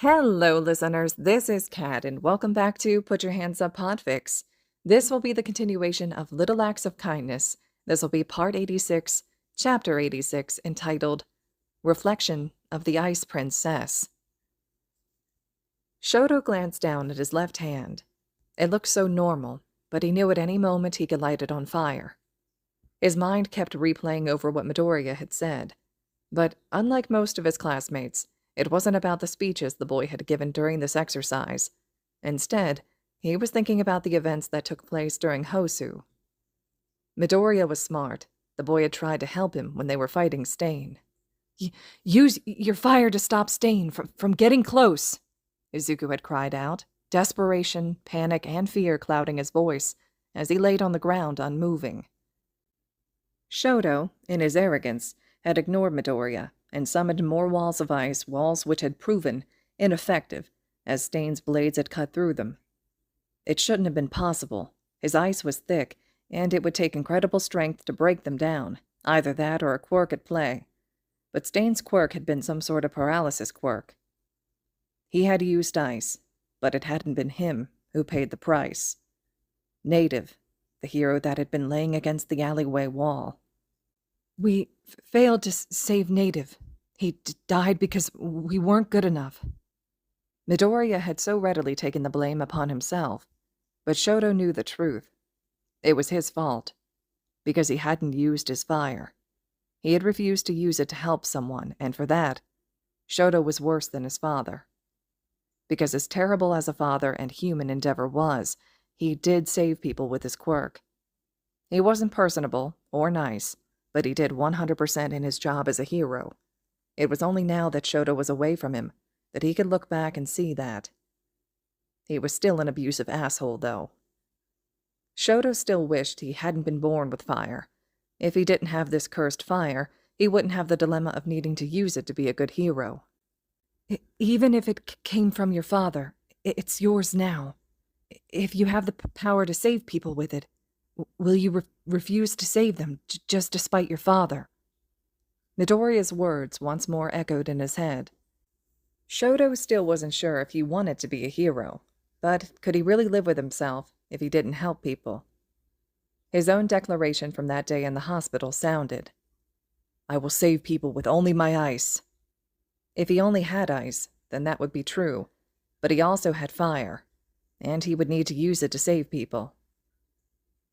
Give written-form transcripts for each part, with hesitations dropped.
Hello, listeners. This is Kat, and welcome back to Put Your Hands Up Podfics. This will be the continuation of Little Acts of Kindness. This will be Part 86, Chapter 86, entitled Reflection of the Ice Princess. Shodo glanced down at his left hand. It looked so normal, but he knew at any moment he could light it on fire. His mind kept replaying over what Midoriya had said. But unlike most of his classmates, it wasn't about the speeches the boy had given during this exercise. Instead, he was thinking about the events that took place during Hosu. Midoriya was smart. The boy had tried to help him when they were fighting Stain. "Use your fire to stop Stain from getting close," Izuku had cried out, desperation, panic, and fear clouding his voice as he laid on the ground unmoving. Shodo, in his arrogance, had ignored Midoriya and summoned more walls of ice, walls which had proven ineffective as Stain's blades had cut through them. It shouldn't have been possible. His ice was thick, and it would take incredible strength to break them down, either that or a quirk at play. But Stain's quirk had been some sort of paralysis quirk. He had used ice, but it hadn't been him who paid the price. Native, the hero that had been laying against the alleyway wall. "We failed to save Native. He died because we weren't good enough." Midoriya had so readily taken the blame upon himself, but Shodo knew the truth. It was his fault, because he hadn't used his fire. He had refused to use it to help someone, and for that, Shodo was worse than his father. Because as terrible as a father and human endeavor was, he did save people with his quirk. He wasn't personable or nice, but he did 100% in his job as a hero. It was only now that Shodo was away from him that he could look back and see that. He was still an abusive asshole, though. Shodo still wished he hadn't been born with fire. If he didn't have this cursed fire, he wouldn't have the dilemma of needing to use it to be a good hero. "Even if it came from your father, it's yours now. If you have the power to save people with it, will you refuse to save them just despite your father?" Midoriya's words once more echoed in his head. Shodo still wasn't sure if he wanted to be a hero, but could he really live with himself if he didn't help people? His own declaration from that day in the hospital sounded, "I will save people with only my ice." If he only had ice, then that would be true, but he also had fire, and he would need to use it to save people.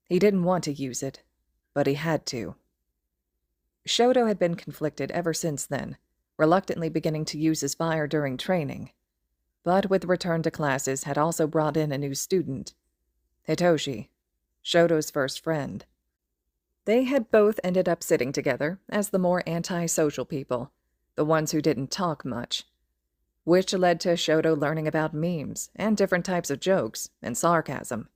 He didn't want to use it, but he had to. Shodo had been conflicted ever since then, reluctantly beginning to use his fire during training, but with return to classes had also brought in a new student, Hitoshi, Shodo's first friend. They had both ended up sitting together as the more anti-social people, the ones who didn't talk much, which led to Shodo learning about memes and different types of jokes and sarcasm.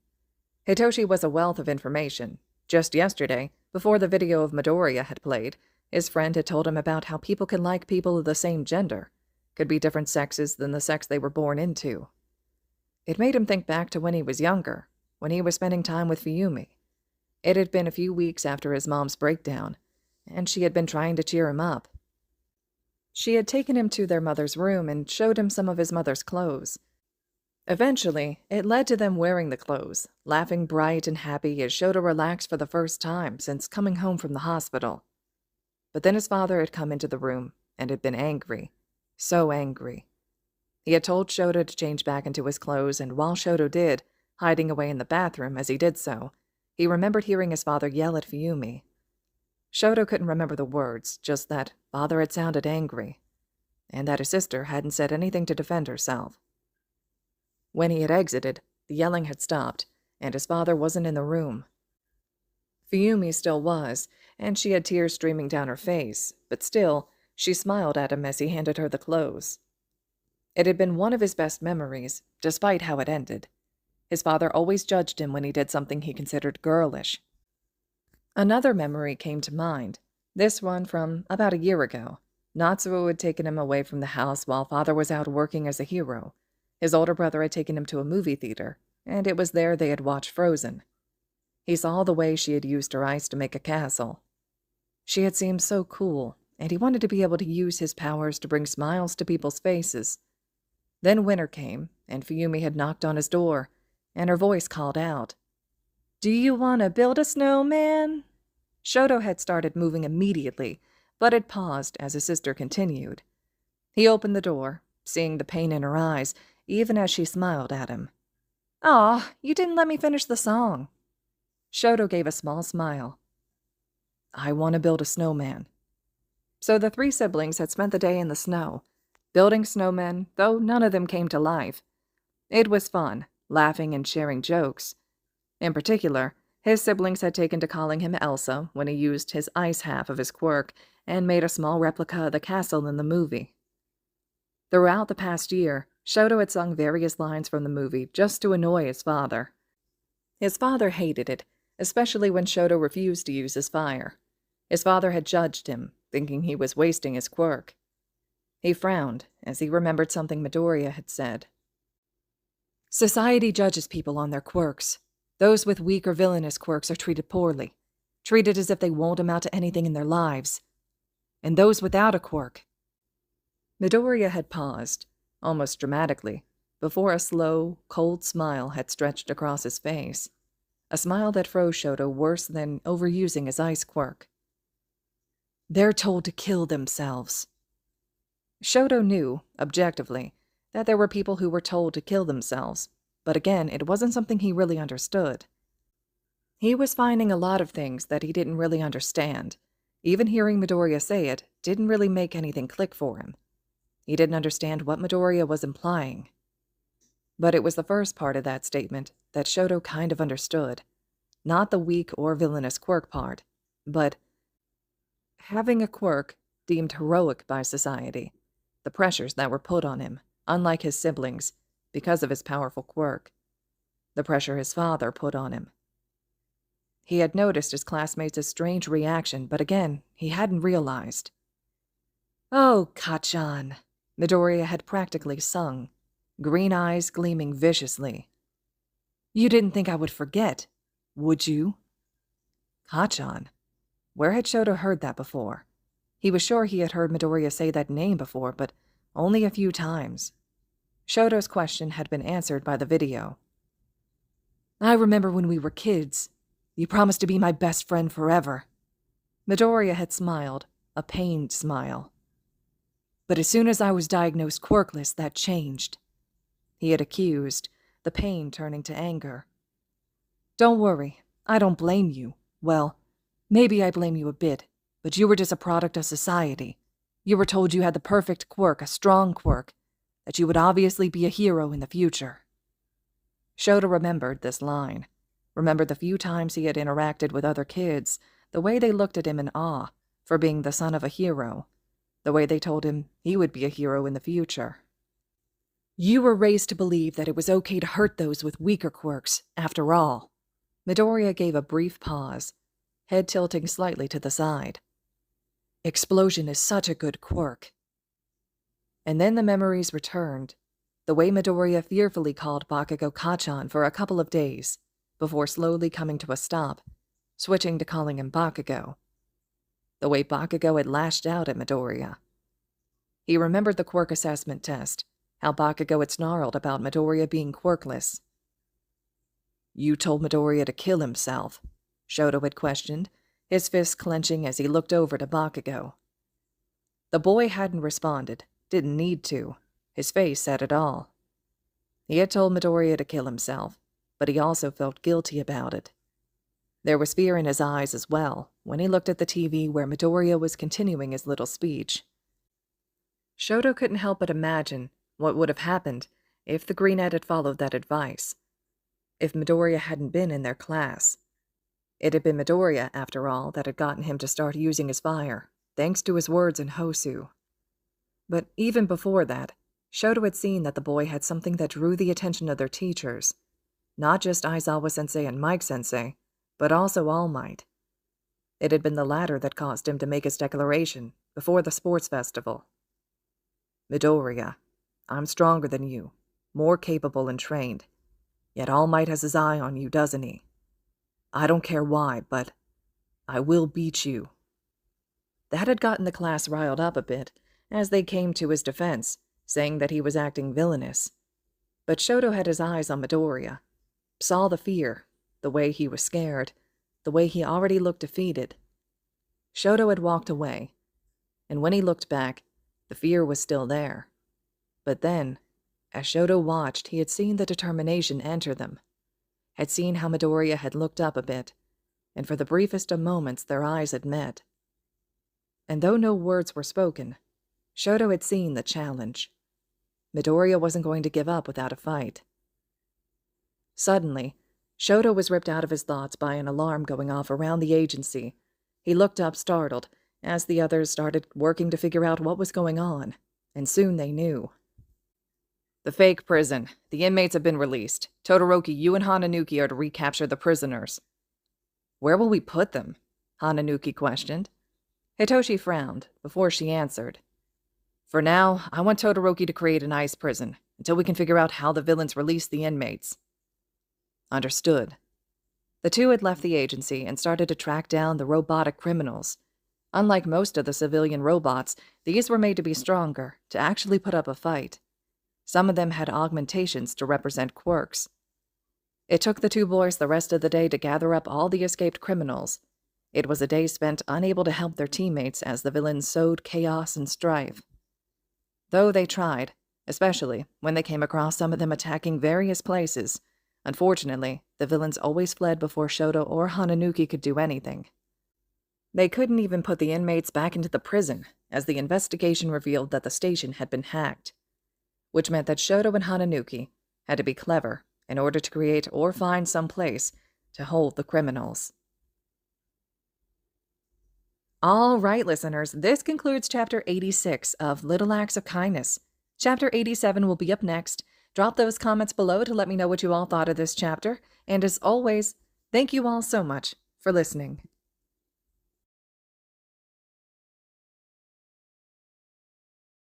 Hitoshi was a wealth of information. Just yesterday, before the video of Midoriya had played, his friend had told him about how people can like people of the same gender, could be different sexes than the sex they were born into. It made him think back to when he was younger, when he was spending time with Fuyumi. It had been a few weeks after his mom's breakdown, and she had been trying to cheer him up. She had taken him to their mother's room and showed him some of his mother's clothes. Eventually, it led to them wearing the clothes, laughing bright and happy as Shodo relaxed for the first time since coming home from the hospital. But then his father had come into the room and had been angry. So angry. He had told Shodo to change back into his clothes, and while Shodo did, hiding away in the bathroom as he did so, he remembered hearing his father yell at Fuyumi. Shodo couldn't remember the words, just that father had sounded angry, and that his sister hadn't said anything to defend herself. When he had exited, the yelling had stopped, and his father wasn't in the room. Fuyumi still was, and she had tears streaming down her face, but still, she smiled at him as he handed her the clothes. It had been one of his best memories, despite how it ended. His father always judged him when he did something he considered girlish. Another memory came to mind, this one from about a year ago. Natsuo had taken him away from the house while father was out working as a hero. His older brother had taken him to a movie theater, and it was there they had watched Frozen. He saw the way she had used her ice to make a castle. She had seemed so cool, and he wanted to be able to use his powers to bring smiles to people's faces. Then winter came, and Fuyumi had knocked on his door, and her voice called out, "Do you want to build a snowman?" Shodo had started moving immediately, but had paused as his sister continued. He opened the door, seeing the pain in her eyes, even as she smiled at him. "Aw, you didn't let me finish the song." Shodo gave a small smile. "I want to build a snowman." So the three siblings had spent the day in the snow, building snowmen, though none of them came to life. It was fun, laughing and sharing jokes. In particular, his siblings had taken to calling him Elsa when he used his ice half of his quirk and made a small replica of the castle in the movie. Throughout the past year, Shodo had sung various lines from the movie just to annoy his father. His father hated it, especially when Shodo refused to use his fire. His father had judged him, thinking he was wasting his quirk. He frowned as he remembered something Midoriya had said. "Society judges people on their quirks. Those with weak or villainous quirks are treated poorly, treated as if they won't amount to anything in their lives. And those without a quirk..." Midoriya had paused, almost dramatically, before a slow, cold smile had stretched across his face, a smile that froze Shodo worse than overusing his ice quirk. "They're told to kill themselves." Shodo knew, objectively, that there were people who were told to kill themselves, but again, it wasn't something he really understood. He was finding a lot of things that he didn't really understand. Even hearing Midoriya say it didn't really make anything click for him. He didn't understand what Midoriya was implying. But it was the first part of that statement that Shodo kind of understood. Not the weak or villainous quirk part, but having a quirk deemed heroic by society, the pressures that were put on him, unlike his siblings, because of his powerful quirk, the pressure his father put on him. He had noticed his classmates' strange reaction, but again, he hadn't realized. "Oh, Kachan," Midoriya had practically sung, green eyes gleaming viciously. "You didn't think I would forget, would you?" Kachan? Where had Shodo heard that before? He was sure he had heard Midoriya say that name before, but only a few times. Shodo's question had been answered by the video. "I remember when we were kids. You promised to be my best friend forever." Midoriya had smiled, a pained smile. "But as soon as I was diagnosed quirkless, that changed," he had accused, the pain turning to anger. "Don't worry, I don't blame you. Well, maybe I blame you a bit, but you were just a product of society. You were told you had the perfect quirk, a strong quirk, that you would obviously be a hero in the future." Shodo remembered this line, remembered the few times he had interacted with other kids, the way they looked at him in awe for being the son of a hero, the way they told him he would be a hero in the future. "You were raised to believe that it was okay to hurt those with weaker quirks, after all." Midoriya gave a brief pause, head tilting slightly to the side. "Explosion is such a good quirk." And then the memories returned, the way Midoriya fearfully called Bakugo Kachan for a couple of days, before slowly coming to a stop, switching to calling him Bakugo. The way Bakugo had lashed out at Midoriya. He remembered the quirk assessment test, how Bakugo had snarled about Midoriya being quirkless. "You told Midoriya to kill himself?" Shodo had questioned, his fists clenching as he looked over to Bakugo. The boy hadn't responded, didn't need to. His face said it all. He had told Midoriya to kill himself, but he also felt guilty about it. There was fear in his eyes as well when he looked at the TV where Midoriya was continuing his little speech. Shodo couldn't help but imagine what would have happened if the greenette had followed that advice, if Midoriya hadn't been in their class. It had been Midoriya, after all, that had gotten him to start using his fire, thanks to his words in Hosu. But even before that, Shodo had seen that the boy had something that drew the attention of their teachers, not just Aizawa-sensei and Mike-sensei, but also All Might. It had been the latter that caused him to make his declaration before the sports festival. "Midoriya, I'm stronger than you, more capable and trained, yet All Might has his eye on you, doesn't he? I don't care why, but I will beat you." That had gotten the class riled up a bit, as they came to his defense, saying that he was acting villainous. But Shodo had his eyes on Midoriya, saw the fear, the way he was scared, the way he already looked defeated. Shodo had walked away, and when he looked back, the fear was still there. But then, as Shodo watched, he had seen the determination enter them, had seen how Midoriya had looked up a bit, and for the briefest of moments their eyes had met. And though no words were spoken, Shodo had seen the challenge. Midoriya wasn't going to give up without a fight. Suddenly, Shodo was ripped out of his thoughts by an alarm going off around the agency. He looked up startled, as the others started working to figure out what was going on, and soon they knew. "The fake prison. The inmates have been released. Todoroki, you and Hananuki are to recapture the prisoners." "Where will we put them?" Hananuki questioned. Hitoshi frowned before she answered. "For now, I want Todoroki to create an ice prison, until we can figure out how the villains release the inmates." Understood. The two had left the agency and started to track down the robotic criminals. Unlike most of the civilian robots, these were made to be stronger, to actually put up a fight. Some of them had augmentations to represent quirks. It took the two boys the rest of the day to gather up all the escaped criminals. It was a day spent unable to help their teammates as the villains sowed chaos and strife. Though they tried, especially when they came across some of them attacking various places, unfortunately, the villains always fled before Shodo or Hananuki could do anything. They couldn't even put the inmates back into the prison, as the investigation revealed that the station had been hacked, which meant that Shodo and Hananuki had to be clever in order to create or find some place to hold the criminals. All right, listeners, this concludes Chapter 86 of Little Acts of Kindness. Chapter 87 will be up next. Drop those comments below to let me know what you all thought of this chapter. And as always, thank you all so much for listening.